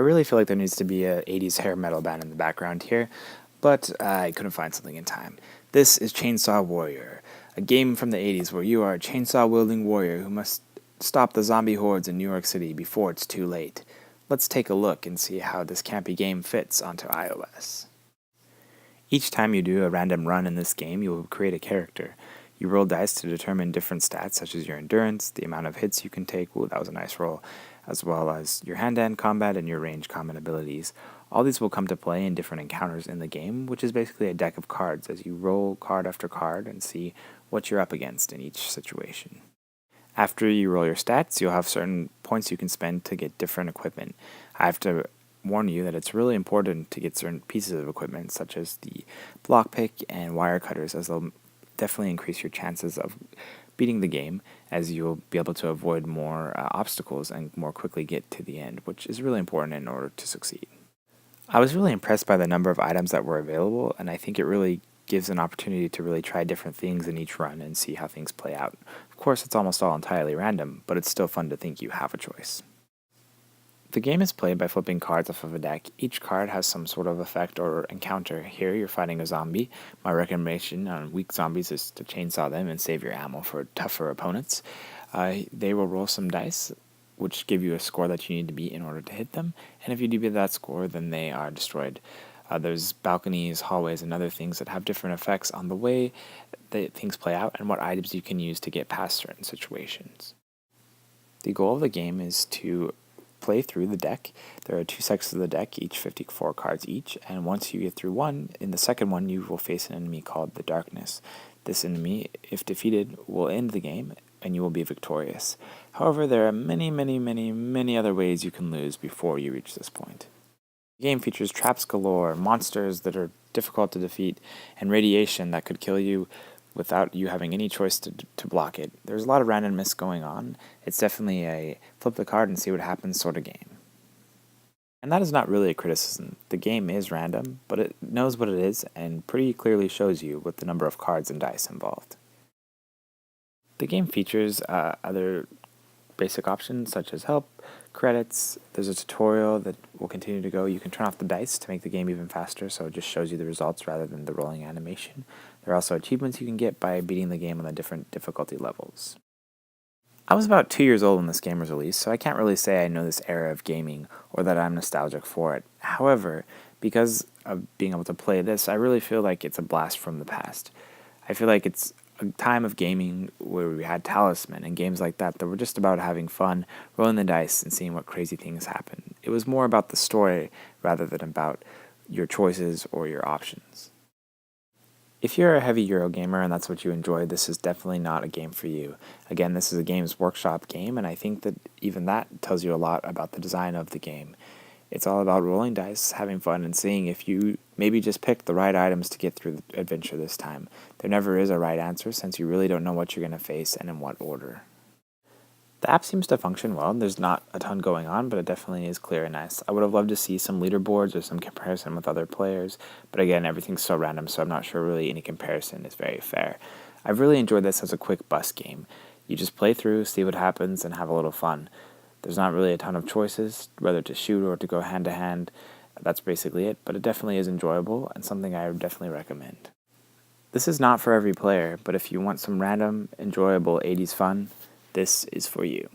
really feel like there needs to be a 80s hair metal band in the background here, but I couldn't find something in time. This is Chainsaw Warrior, a game from the 80s where you are a chainsaw-wielding warrior who must stop the zombie hordes in New York City before it's too late. Let's take a look and see how this campy game fits onto iOS. Each time you do a random run in this game, you will create a character. You roll dice to determine different stats such as your endurance, the amount of hits you can take, ooh, that was a nice roll, as well as your hand-to-hand combat and your range combat abilities. All these will come to play in different encounters in the game, which is basically a deck of cards as you roll card after card and see what you're up against in each situation. After you roll your stats, you'll have certain points you can spend to get different equipment. I have to warn you that it's really important to get certain pieces of equipment, such as the block pick and wire cutters, as they'll definitely increase your chances of beating the game, as you'll be able to avoid more obstacles and more quickly get to the end, which is really important in order to succeed. I was really impressed by the number of items that were available, and I think it really gives an opportunity to really try different things in each run and see how things play out. Of course, it's almost all entirely random, but it's still fun to think you have a choice. The game is played by flipping cards off of a deck. Each card has some sort of effect or encounter. Here, you're fighting a zombie. My recommendation on weak zombies is to chainsaw them and save your ammo for tougher opponents. They will roll some dice, which give you a score that you need to beat in order to hit them. And if you do beat that score, then they are destroyed. There's balconies, hallways, and other things that have different effects on the way that things play out and what items you can use to get past certain situations. The goal of the game is to play through the deck. There are 2 sections of the deck, each 54 cards each, and once you get through one, in the second one you will face an enemy called the Darkness. This enemy, if defeated, will end the game and you will be victorious. However, there are many other ways you can lose before you reach this point. The game features traps galore, monsters that are difficult to defeat, and radiation that could kill you without you having any choice to block it. There's a lot of randomness going on. It's definitely a flip the card and see what happens sort of game. And that is not really a criticism. The game is random, but it knows what it is and pretty clearly shows you with the number of cards and dice involved. The game features other basic options such as help, credits. There's a tutorial that will continue to go. You can turn off the dice to make the game even faster, so it just shows you the results rather than the rolling animation. There are also achievements you can get by beating the game on the different difficulty levels. I was about 2 years old when this game was released, so I can't really say I know this era of gaming or that I'm nostalgic for it. However, because of being able to play this, I really feel like it's a blast from the past. I feel like it's a time of gaming where we had Talisman and games like that were just about having fun, rolling the dice, and seeing what crazy things happen. It was more about the story rather than about your choices or your options. If you're a heavy Eurogamer and that's what you enjoy, this is definitely not a game for you. Again, this is a Games Workshop game, and I think that even that tells you a lot about the design of the game. It's all about rolling dice, having fun, and seeing if you maybe just picked the right items to get through the adventure this time. There never is a right answer since you really don't know what you're going to face and in what order. The app seems to function well. There's not a ton going on, but it definitely is clear and nice. I would have loved to see some leaderboards or some comparison with other players, but again, everything's so random, so I'm not sure really any comparison is very fair. I've really enjoyed this as a quick bus game. You just play through, see what happens, and have a little fun. There's not really a ton of choices, whether to shoot or to go hand-to-hand. That's basically it, but it definitely is enjoyable and something I would definitely recommend. This is not for every player, but if you want some random, enjoyable 80s fun, this is for you.